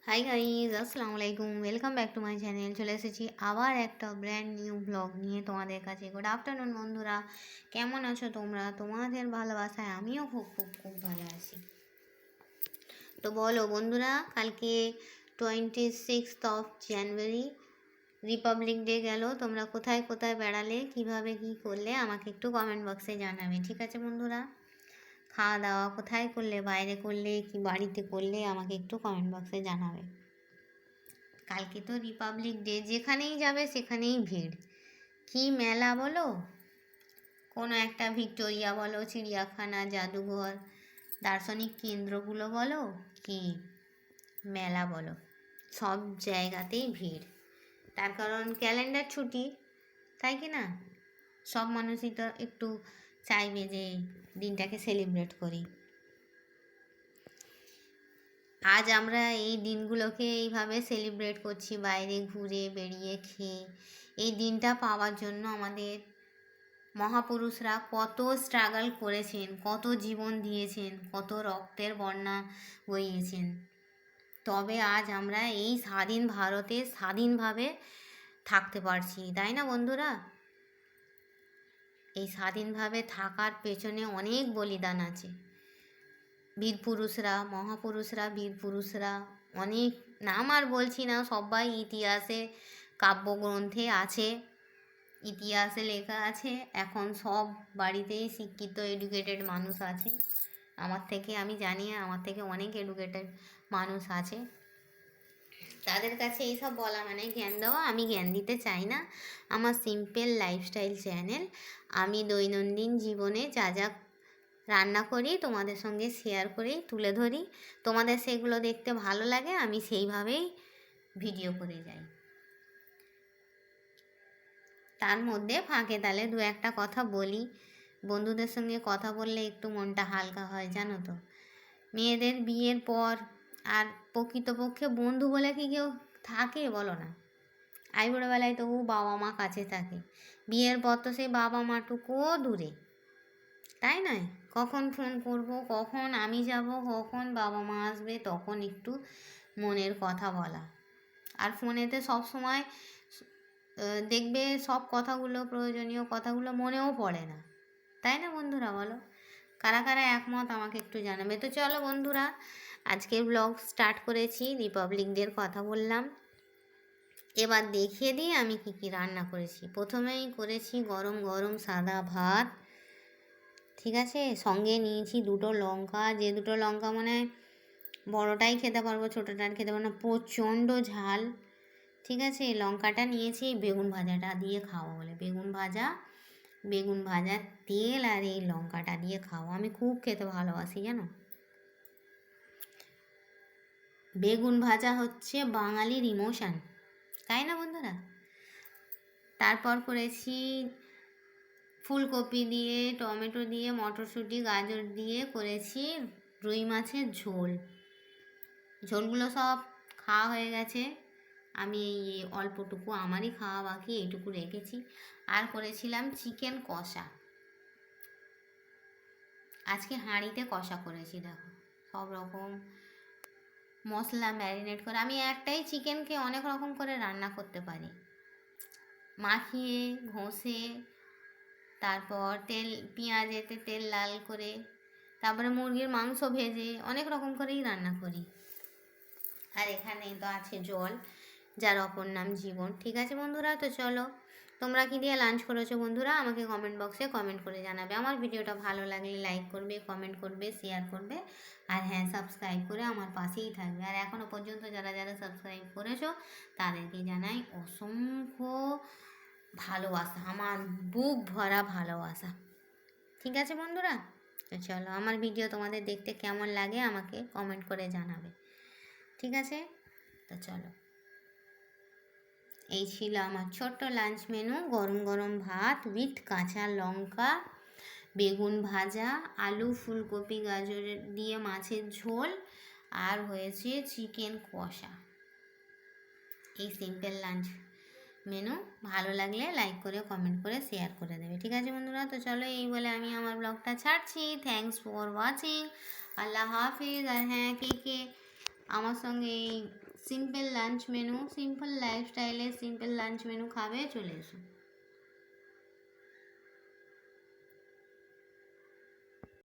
Hi guys, আসসালামু আলাইকুম। Welcome back to my channel. চলে এসেছি আবার একটা ব্র্যান্ড নিউ ব্লগ নিয়ে তোমাদের কাছে। গুড আফটারনুন বন্ধুরা, কেমন আছো তোমরা? তোমাদের ভালোবাসায় আমিও খুব খুব খুব ভালো আছি। তো বলো বন্ধুরা, কালকে 26 জানুয়ারি রিপাবলিক ডে গেল। তোমরা কোথায় কোথায় বেড়ালে, কিভাবে কি করলে আমাকে একটু কমেন্ট বক্সে জানাবে, ঠিক আছে বন্ধুরা? খাওয়া দাওয়া কোথায় করলে, বাইরে করলে কি বাড়িতে করলে, আমাকে একটু কমেন্ট বক্সে জানাবে। কালকে তো রিপাবলিক ডে, যেখানেই যাবে সেখানেই ভিড়। কি মেলা বলো, কোনো একটা ভিক্টোরিয়া বলো, চিড়িয়াখানা, জাদুঘর, দার্শনিক কেন্দ্রগুলো বলো, কি মেলা বলো, সব জায়গাতেই ভিড়। তার কারণ ক্যালেন্ডার ছুটি, তাই কি না? সব মানুষই তো একটু চাইবে যে দিনটাকে সেলিব্রেট করি। আজ আমরা এই দিনগুলোকে এইভাবে সেলিব্রেট করছি, বাইরে ঘুরে বেরিয়ে খেয়ে। এই দিনটা পাওয়ার জন্য আমাদের মহাপুরুষরা কত স্ট্রাগল করেছেন, কত জীবন দিয়েছেন, কত রক্তের বন্যা বইয়েছেন। তবে আজ আমরা এই স্বাধীন ভারতে স্বাধীনভাবে থাকতে পারছি, তাই না বন্ধুরা? এই স্বাধীনভাবে থাকার পেছনে অনেক বলিদান আছে। বীরপুরুষরা, মহাপুরুষরা, বীরপুরুষরা অনেক নাম আর বলছি না, সবাই ইতিহাসে কাব্যগ্রন্থে আছে, ইতিহাসে লেখা আছে। এখন সব বাড়িতেই শিক্ষিত এডুকেটেড মানুষ আছে। আমার থেকে আমি জানি, আমার থেকে অনেক এডুকেটেড মানুষ আছে। তাদের কাছে এইসব বলা মানে জ্ঞান দেওয়া। আমি জ্ঞান দিতে চাই না। আমার সিম্পল লাইফস্টাইল চ্যানেল। আমি দৈনন্দিন জীবনে যা যা রান্না করি তোমাদের সঙ্গে শেয়ার করি, তুলে ধরি। তোমাদের সেগুলো দেখতে ভালো লাগে, আমি সেইভাবেই ভিডিও করে যাই। তার মধ্যে ফাঁকে তালে দু একটা কথা বলি। বন্ধুদের সঙ্গে কথা বললে একটু মনটা হালকা হয়, জানো তো। মেয়েদের বিয়ের পর আর প্রকৃতপক্ষে বন্ধু বলে কি কেউ থাকে বলো না? আইবুড়োবেলায় তবু বাবা মা কাছে থাকে, বিয়ের পর তো সেই বাবা মাটুকুও দূরে, তাই নয়? কখন ফোন করব, কখন আমি যাব, কখন বাবা মা আসবে, তখন একটু মনের কথা বলা। আর ফোনেতে সব সময় দেখবে সব কথাগুলো, প্রয়োজনীয় কথাগুলো মনেও পড়ে না, তাই না বন্ধুরা? বলো কারা কারা একমত, আমাকে একটু জানাবে। তো চলো বন্ধুরা, আজকের ব্লগ স্টার্ট করেছি। রিপাবলিক ডের কথা বললাম, এবার দেখিয়ে দিই আমি কি কি রান্না করেছি। প্রথমেই করেছি গরম গরম সাদা ভাত, ঠিক আছে। সঙ্গে নিয়েছি দুটো লঙ্কা, যে দুটো লঙ্কা মানে বড়টাই খেতে পারবো, ছোটোটা আর খেতে পারবো না, প্রচণ্ড ঝাল, ঠিক আছে। লঙ্কাটা নিয়েছি বেগুন ভাজাটা দিয়ে খাওয়া বলে, বেগুন ভাজা তেল আর এই লঙ্কাটা দিয়ে খাওয়া আমি খুব খেতে ভালোবাসি, জানো। বেগুন ভাজা হচ্ছে বাঙালির ইমোশান, তাই না বন্ধুরা? তারপর করেছি ফুলকপি দিয়ে, টমেটো দিয়ে, মটরশুঁটি, গাজর দিয়ে করেছি রুই মাছের ঝোল। ঝোলগুলো সব খাওয়া হয়ে গেছে, আমি এই অল্পটুকু আমারই খাওয়া বাকি, এইটুকু রেখেছি। আর করেছিলাম চিকেন কষা। আজকে হাঁড়িতে কষা করেছি, দেখো সব রকম মশলা ম্যারিনেট করে। আমি একটাই চিকেনকে অনেক রকম করে রান্না করতে পারি, মাখিয়ে ঘষে, তারপর পেঁয়াজেতে তেল লাল করে, তারপরে মুরগির মাংস ভেজে, অনেক রকম করেই রান্না করি। আর এখানে তো আছে জল, যার অপর নাম জীবন, ঠিক আছে বন্ধুরা? তো চলো, তোমরা কি দিয়ে লাঞ্চ করেছো বন্ধুরা, আমাকে কমেন্ট বক্সে কমেন্ট করে জানাবে। আমার ভিডিওটা ভালো লাগলে লাইক করবে, কমেন্ট করবে, শেয়ার করবে, আর হ্যাঁ, সাবস্ক্রাইব করে আমার পাশেই থাকবে। আর এখনও পর্যন্ত যারা যারা সাবস্ক্রাইব করেছো তাদেরকে জানাই অসংখ্য ভালোবাসা, আমার বুক ভরা ভালোবাসা, ঠিক আছে বন্ধুরা? তো চলো, আমার ভিডিও তোমাদের দেখতে কেমন লাগে আমাকে কমেন্ট করে জানাবে, ঠিক আছে? তো চলো, এই ছিল আমার ছোট্ট লাঞ্চ মেনু। গরম গরম ভাত উইথ কাঁচা লঙ্কা, বেগুন ভাজা, আলু ফুলকপি গাজরের দিয়ে মাছের ঝোল, আর হয়েছে চিকেন কষা। এই সিম্পল লাঞ্চ মেনু ভালো লাগলে লাইক করে, কমেন্ট করে, শেয়ার করে দেবে, ঠিক আছে বন্ধুরা? তো চলো, এই বলে আমি আমার ব্লগটা ছাড়ছি। Thanks for watching. আল্লাহ হাফিজ। আর হ্যাঁ, কে কে আমার সঙ্গে এই সিম্পল লাঞ্চ মেনু, সিম্পল লাইফস্টাইলে সিম্পল লাঞ্চ মেনু খাবে, চলে এসো।